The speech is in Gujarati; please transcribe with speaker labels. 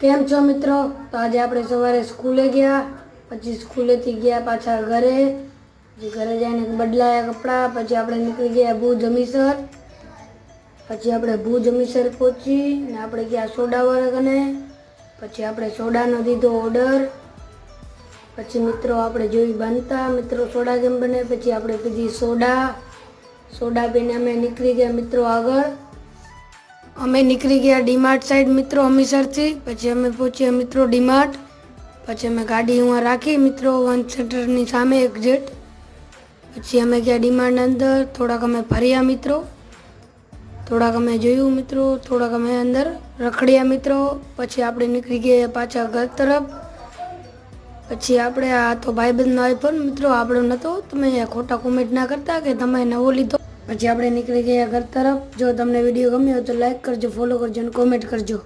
Speaker 1: કેમ છો મિત્રો? તો આજે આપણે સવારે સ્કૂલે ગયા, પછી સ્કૂલેથી ગયા પાછા ઘરે, પછી ઘરે જઈને બદલાયા કપડાં, પછી આપણે નીકળી ગયા ભુજ અમીસર. પછી આપણે ભુજ અમીસર પહોંચી ને આપણે ગયા સોડાવાળા કને. પછી આપણે સોડાનો દીધો ઓર્ડર. પછી મિત્રો આપણે જોઈ બનતા મિત્રો સોડા કેમ બને. પછી આપણે પીધી સોડા પીને અમે નીકળી ગયા મિત્રો આગળ. અમે નીકળી ગયા ડીમાર્ટ સાઈડ મિત્રો અમીસરથી. પછી અમે પહોંચ્યા મિત્રો ડીમાર્ટ. પછી અમે ગાડી અહીંયા રાખી મિત્રો વન સેન્ટરની સામે એક્ઝેટ. પછી અમે ગયા ડીમાર્ટની અંદર, થોડાક અમે ફર્યા મિત્રો, થોડાક અમે જોયું મિત્રો, થોડાક અમે અંદર રખડ્યા મિત્રો. પછી આપણે નીકળી ગયા પાછા ઘર તરફ. પછી આપણે આ તો ભાઈબંધનો આઈફોન મિત્રો, આપણો નહોતો. તમે ખોટા કોમેન્ટ ના કરતા કે તમે નવો લીધો. પછી આપણે નીકળી ગયા ઘર તરફ. જો તમને વિડીયો ગમ્યો તો લાઈક કરજો, ફોલો કરજો અને કોમેન્ટ કરજો.